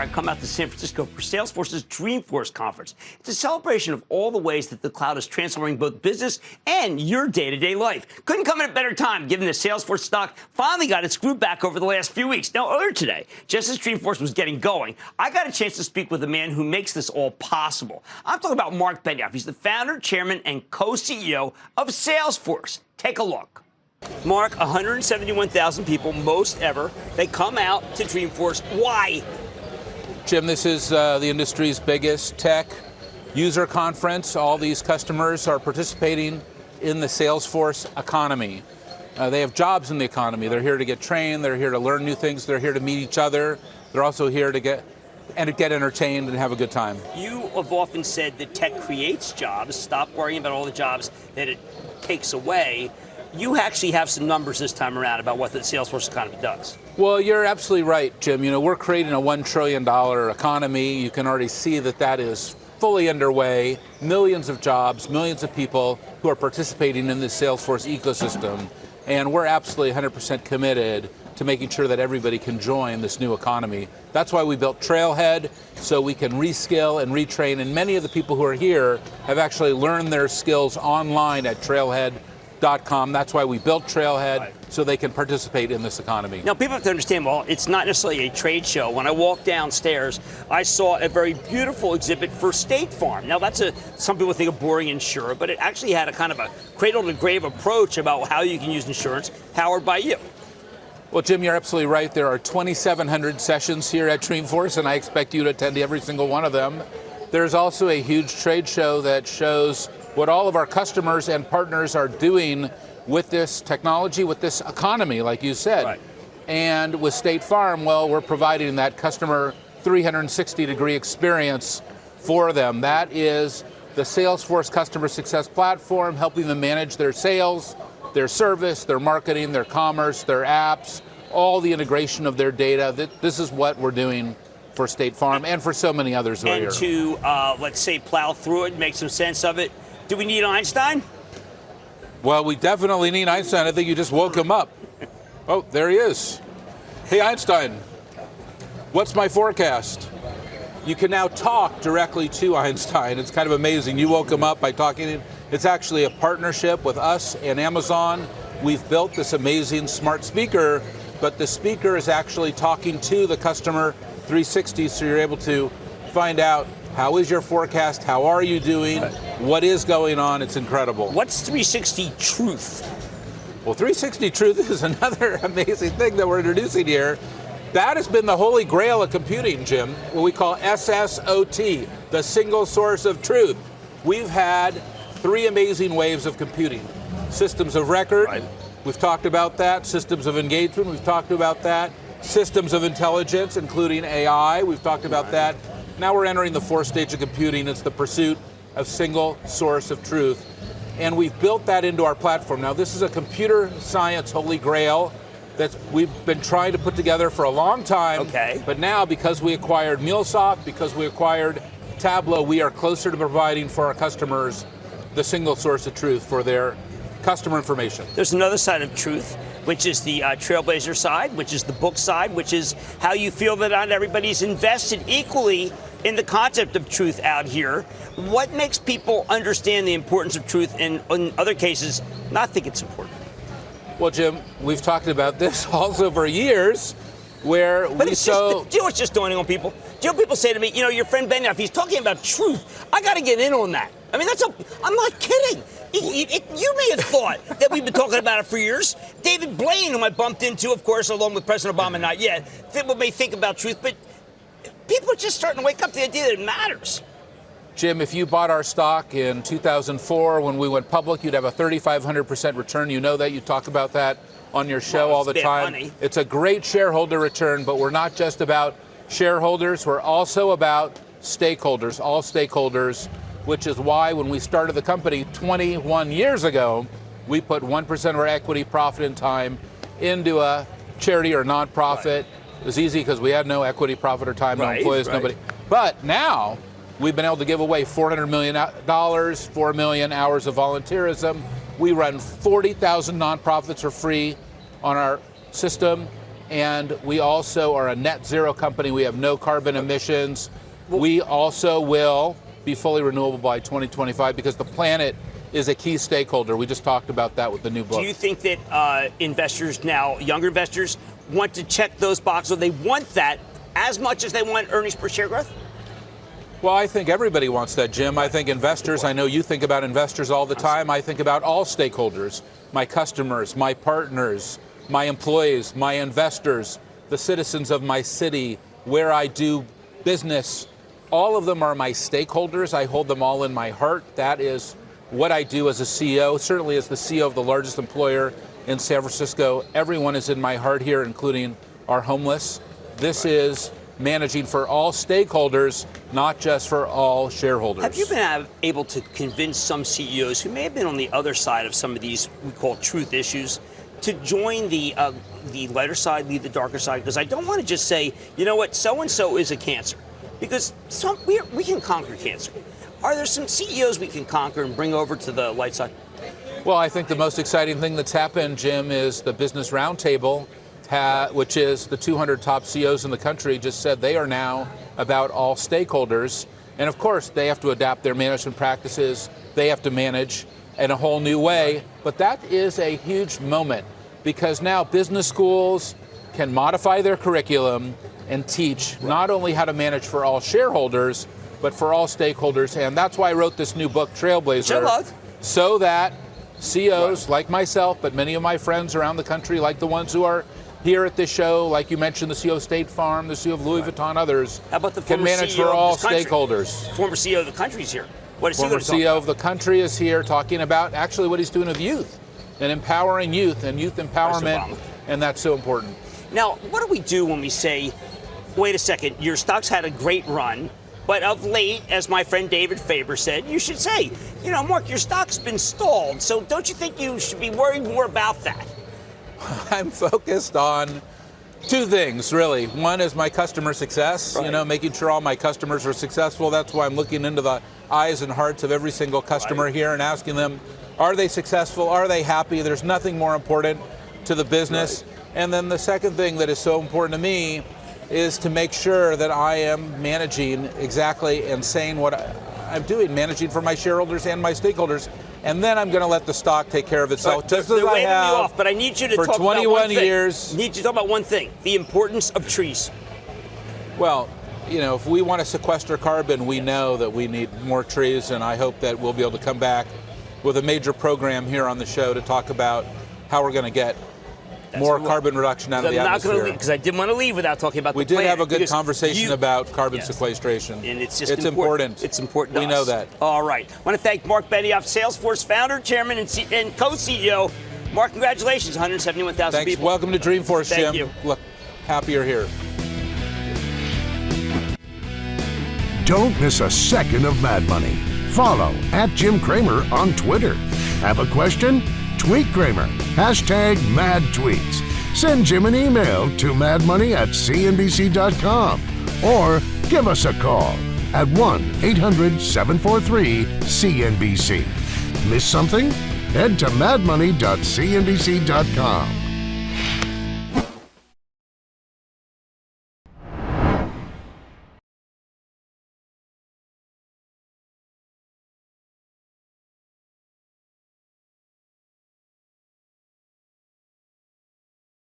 I come out to San Francisco for Salesforce's Dreamforce conference. It's a celebration of all the ways that the cloud is transforming both business and your day-to-day life. Couldn't come at a better time, given the Salesforce stock finally got its groove back over the last few weeks. Now, earlier today, just as Dreamforce was getting going, I got a chance to speak with the man who makes this all possible. I'm talking about Marc Benioff. He's the founder, chairman, and co-CEO of Salesforce. Take a look. Mark, 171,000 people, most ever. They come out to Dreamforce. Why? Jim, this is the industry's biggest tech user conference. All these customers are participating in the Salesforce economy. They have jobs in the economy. They're here to get trained. They're here to learn new things. They're here to meet each other. They're also here to get entertained and have a good time. You have often said that tech creates jobs. Stop worrying about all the jobs that it takes away. You actually have some numbers this time around about what the Salesforce economy does. Well, you're absolutely right, Jim. You know, we're creating a $1 trillion economy. You can already see that that is fully underway. Millions of jobs, millions of people who are participating in this Salesforce ecosystem. And we're absolutely 100% committed to making sure that everybody can join this new economy. That's why we built Trailhead, so we can reskill and retrain. And many of the people who are here have actually learned their skills online at Trailhead.com. That's why we built Trailhead, so they can participate in this economy. Now, people have to understand, well, it's not necessarily a trade show. When I walked downstairs, I saw a very beautiful exhibit for State Farm. Now, that's some people think a boring insurer, but it actually had a kind of a cradle-to-grave approach about how you can use insurance, powered by you. Well, Jim, you're absolutely right. There are 2,700 sessions here at Dreamforce, and I expect you to attend every single one of them. There's also a huge trade show that shows what all of our customers and partners are doing with this technology, with this economy, like you said. Right. And with State Farm, well, we're providing that customer 360-degree experience for them. That is the Salesforce Customer Success Platform, helping them manage their sales, their service, their marketing, their commerce, their apps, all the integration of their data. This is what we're doing for State Farm and for so many others who are here. And to, let's say, plow through it, make some sense of it, do we need Einstein? Well, we definitely need Einstein. I think you just woke him up. Oh, there he is. Hey, Einstein, what's my forecast? You can now talk directly to Einstein. It's kind of amazing. You woke him up by talking. It's actually a partnership with us and Amazon. We've built this amazing smart speaker, but the speaker is actually talking to the customer 360, so you're able to find out, how is your forecast? How are you doing? What is going on? It's incredible. What's 360 Truth? Well, 360 Truth is another amazing thing that we're introducing here. That has been the holy grail of computing, Jim, what we call SSOT, the single source of truth. We've had 3 amazing waves of computing. Systems of record, we've talked about that. Systems of engagement, we've talked about that. Systems of intelligence, including AI, we've talked about that. Now we're entering the 4th stage of computing. It's the pursuit of single source of truth. And we've built that into our platform. Now, this is a computer science holy grail that we've been trying to put together for a long time. Okay. But now, because we acquired MuleSoft, because we acquired Tableau, we are closer to providing for our customers the single source of truth for their customer information. There's another side of truth, which is the Trailblazer side, which is the book side, which is how you feel that not everybody's invested equally in the concept of truth out here. What makes people understand the importance of truth and, in other cases, not think it's important? Well, Jim, we've talked about this also for years, where but do you know what's just dawning on people? Do you know people say to me, you know, your friend Benioff, he's talking about truth. I got to get in on that. I mean, I'm not kidding. You may have thought that we've been talking about it for years. David Blaine, whom I bumped into, of course, along with President Obama, not yet, people may think about truth, but people are just starting to wake up to the idea that it matters. Jim, if you bought our stock in 2004 when we went public, you'd have a 3,500% return. You know that. You talk about that on your show all the time. Money. It's a great shareholder return, but we're not just about shareholders. We're also about stakeholders, all stakeholders, which is why when we started the company 21 years ago, we put 1% of our equity, profit, and time into a charity or nonprofit. Right. It was easy because we had no equity, profit, or time, no employees, nobody. But now we've been able to give away $400 million, 4 million hours of volunteerism. We run 40,000 nonprofits for free on our system. and we also are a net zero company. We have no carbon emissions. We also will be fully renewable by 2025 because the planet is a key stakeholder. We just talked about that with the new book. Do you think that investors now, younger investors, want to check those boxes, or they want that as much as they want earnings per share growth? Well, I think everybody wants that, Jim. I think investors, I know you think about investors all the time. I think about all stakeholders, my customers, my partners, my employees, my investors, the citizens of my city, where I do business. All of them are my stakeholders. I hold them all in my heart. That is what I do as a CEO, certainly as the CEO of the largest employer in San Francisco. Everyone is in my heart here, including our homeless. This is managing for all stakeholders, not just for all shareholders. Have you been able to convince some CEOs who may have been on the other side of some of these we call truth issues to join the lighter side, leave the darker side? Because I don't want to just say, you know what, so-and-so is a cancer. Because we can conquer cancer. Are there some CEOs we can conquer and bring over to the light side? Well, I think the most exciting thing that's happened, Jim, is the Business Roundtable, which is the 200 top CEOs in the country, just said they are now about all stakeholders. And of course, they have to adapt their management practices. They have to manage in a whole new way. But that is a huge moment because now business schools can modify their curriculum and teach not only how to manage for all shareholders, but for all stakeholders. And that's why I wrote this new book, Trailblazer, so that CEOs like myself, but many of my friends around the country, like the ones who are here at this show, like you mentioned, the CEO of State Farm, the CEO of Louis Vuitton, others, how about the can manage for all stakeholders. Former CEO of the country's here. What is Former CEO of the country is here talking about actually what he's doing with youth and empowering youth and youth empowerment, and that's so important. Now, what do we do when we say, wait a second, your stock's had a great run, but of late, as my friend David Faber said, you should say, you know, Mark, your stock's been stalled, so don't you think you should be worried more about that? I'm focused on two things, really. One is my customer success, you know, making sure all my customers are successful. That's why I'm looking into the eyes and hearts of every single customer here and asking them, are they successful? Are they happy? There's nothing more important to the business. And then the second thing that is so important to me is to make sure that I am managing exactly and saying what I'm doing, managing for my shareholders and my stakeholders. And then I'm going to let the stock take care of itself, just as I have but I need you to for talk 21 about one years. I need you to talk about one thing, the importance of trees. Well, you know, if we want to sequester carbon, we know that we need more trees, and I hope that we'll be able to come back with a major program here on the show to talk about how we're going to get more carbon reduction out of the atmosphere. Because I didn't want to leave without talking about we the planet. We did have a good conversation about carbon sequestration. And it's just important. It's important to us. We know that. All right. I want to thank Marc Benioff, Salesforce founder, chairman, and co-CEO. Mark, congratulations, 171,000 people. Welcome to Dreamforce, Jim. Thank you. Look, happy you're here. Don't miss a second of Mad Money. Follow @Jim Cramer on Twitter. Have a question? Tweet Cramer. #MadTweets. Send Jim an email to madmoney@cnbc.com or give us a call at 1-800-743-CNBC. Miss something? Head to madmoney.cnbc.com.